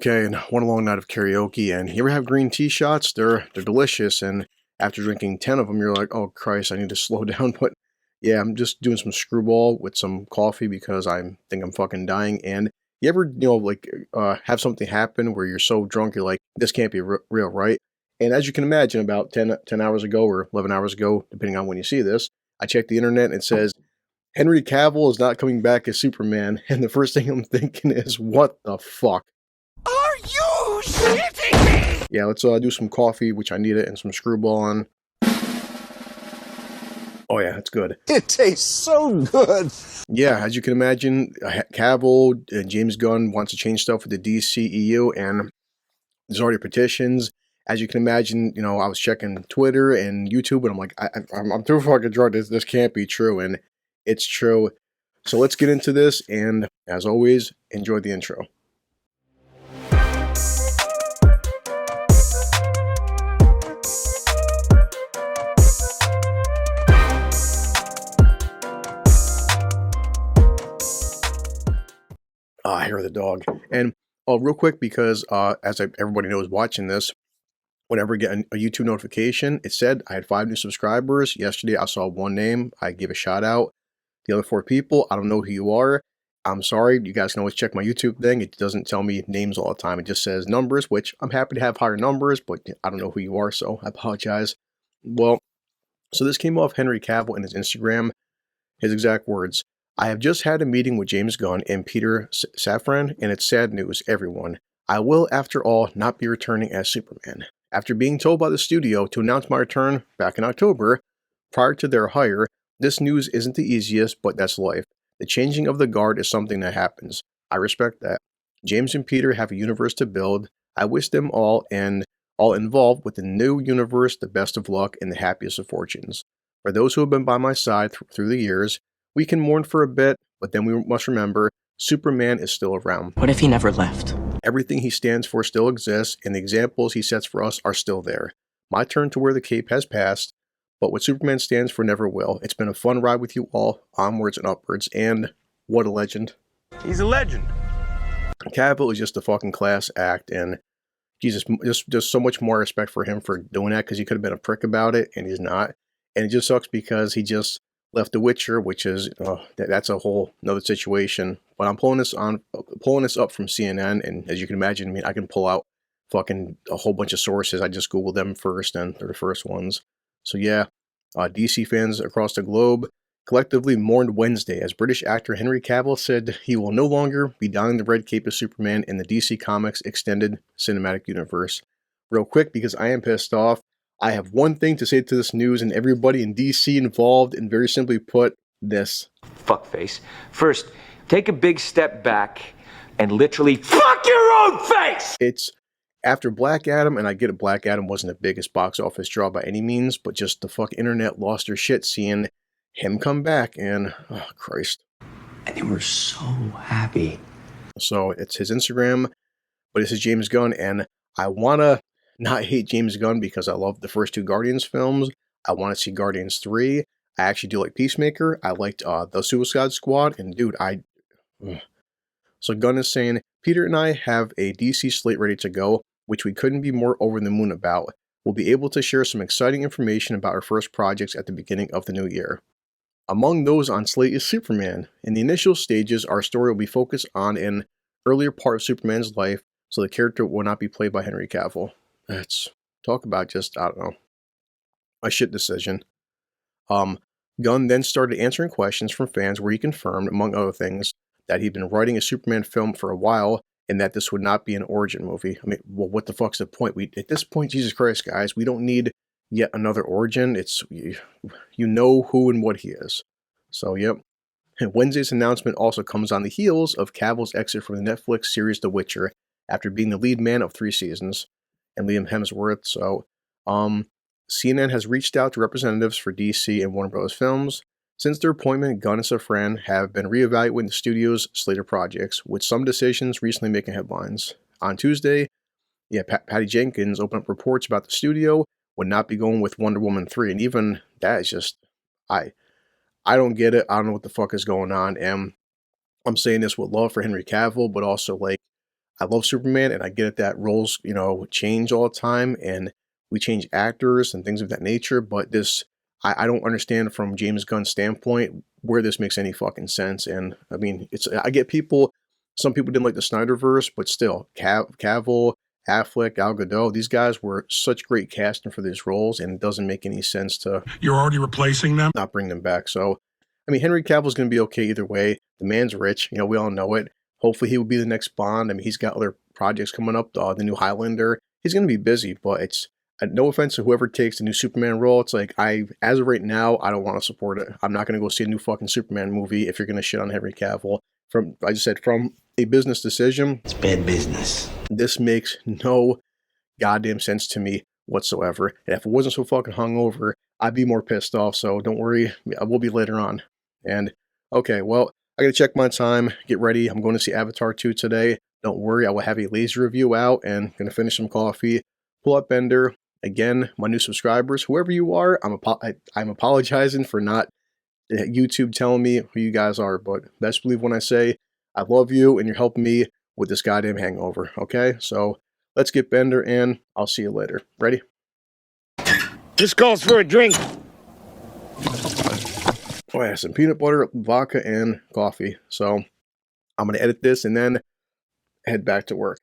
Okay, and one long night of karaoke, and you ever have green tea shots? They're delicious, and after drinking 10 of them, you're like, oh Christ, I need to slow down. But yeah, I'm just doing some screwball with some coffee because I think I'm fucking dying. And you ever, have something happen where you're so drunk, you're like, this can't be real, right? And as you can imagine, about 10 hours ago or 11 hours ago, depending on when you see this, I checked the internet and it says, Henry Cavill is not coming back as Superman. And the first thing I'm thinking is, what the fuck? Are you shitting me? Yeah, let's do some coffee, which I need it, and some screwball on. Oh yeah, it's good. It tastes so good. Yeah, as you can imagine, Cavill and James Gunn wants to change stuff with the DCEU, and there's already petitions. As you can imagine, I was checking Twitter and YouTube, and I'm like, I'm too fucking drunk. This can't be true, and it's true. So let's get into this, and as always, enjoy the intro. I hear the dog. And real quick, because everybody knows watching this, whenever I get a YouTube notification, it said I had 5 new subscribers. Yesterday, I saw one name. I gave a shout out. The other 4 people, I don't know who you are. I'm sorry. You guys can always check my YouTube thing. It doesn't tell me names all the time. It just says numbers, which I'm happy to have higher numbers, but I don't know who you are, so I apologize. Well, so this came off Henry Cavill in his Instagram. His exact words: I have just had a meeting with James Gunn and Peter Safran, and it's sad news, everyone. I will, after all, not be returning as Superman. After being told by the studio to announce my return back in October, prior to their hire, this news isn't the easiest, but that's life. The changing of the guard is something that happens. I respect that. James and Peter have a universe to build. I wish them all and all involved with the new universe the best of luck and the happiest of fortunes. For those who have been by my side through the years, we can mourn for a bit, but then we must remember, Superman is still around. What if he never left? Everything he stands for still exists, and the examples he sets for us are still there. My turn to wear the cape has passed, but what Superman stands for never will. It's been a fun ride with you all, onwards and upwards, and what a legend. He's a legend. Cavill is just a fucking class act, and Jesus, just so much more respect for him for doing that, because he could have been a prick about it, and he's not. And it just sucks because he just left The Witcher, which is that's a whole another situation. But I'm pulling this up from CNN, and as you can imagine, I can pull out fucking a whole bunch of sources. I just Googled them first, and they're the first ones. So yeah, DC fans across the globe collectively mourned Wednesday as British actor Henry Cavill said he will no longer be donning the red cape as Superman in the DC Comics extended cinematic universe. Real quick, because I am pissed off, I have one thing to say to this news and everybody in DC involved, and very simply put, this. Fuckface. First, take a big step back and literally fuck your own face! It's after Black Adam, and I get it, Black Adam wasn't the biggest box office draw by any means, but just the fuck internet lost their shit seeing him come back, and oh Christ. And they were so happy. So it's his Instagram, but this is James Gunn, and I wanna not hate James Gunn because I love the first 2 Guardians films. I want to see Guardians 3. I actually do like Peacemaker. I liked the Suicide Squad, and dude, So Gunn is saying, Peter and I have a DC slate ready to go, which we couldn't be more over the moon about. We'll be able to share some exciting information about our first projects at the beginning of the new year. Among those on slate is Superman. In the initial stages, our story will be focused on an earlier part of Superman's life, so the character will not be played by Henry Cavill. Let's talk about just, I don't know, a shit decision. Gunn then started answering questions from fans where he confirmed, among other things, that he'd been writing a Superman film for a while and that this would not be an origin movie. I mean, well, what the fuck's the point? At this point, Jesus Christ, guys, we don't need yet another origin. It's, you know who and what he is. So, yep. And Wednesday's announcement also comes on the heels of Cavill's exit from the Netflix series The Witcher after being the lead man of 3 seasons. And Liam Hemsworth. So, CNN has reached out to representatives for DC and Warner Bros. Films. Since their appointment, Gunn and Safran have been reevaluating the studio's slate of projects, with some decisions recently making headlines. On Tuesday, Patty Jenkins opened up reports about the studio would not be going with Wonder Woman 3, and even that is just, I don't get it. I don't know what the fuck is going on, and I'm saying this with love for Henry Cavill, but also, like, I love Superman, and I get it that roles, you know, change all the time, and we change actors and things of that nature. But this, I don't understand from James Gunn's standpoint where this makes any fucking sense. And I mean, I get people, some people didn't like the Snyderverse, but still, Cavill, Affleck, Gal Gadot, these guys were such great casting for these roles, and it doesn't make any sense to You're already replacing them? not bring them back. So, I mean, Henry Cavill's going to be okay either way. The man's rich, you know, we all know it. Hopefully, he will be the next Bond. I mean, he's got other projects coming up. The new Highlander. He's going to be busy, but it's no offense to whoever takes the new Superman role. It's like as of right now, I don't want to support it. I'm not going to go see a new fucking Superman movie if you're going to shit on Henry Cavill. I just said from a business decision, It's bad business. this makes no goddamn sense to me whatsoever. And if it wasn't so fucking hungover, I'd be more pissed off. So don't worry, I will be later on. And okay, well, I gotta check my time, get ready. I'm going to see Avatar 2 today. Don't worry, I will have a laser review out and gonna finish some coffee. Pull up Bender. Again, my new subscribers, whoever you are, I'm apologizing for not YouTube telling me who you guys are, but best believe when I say I love you and you're helping me with this goddamn hangover. Okay, so let's get Bender in. I'll see you later. Ready? This calls for a drink. Oh, I have some peanut butter, vodka, and coffee. So I'm going to edit this and then head back to work.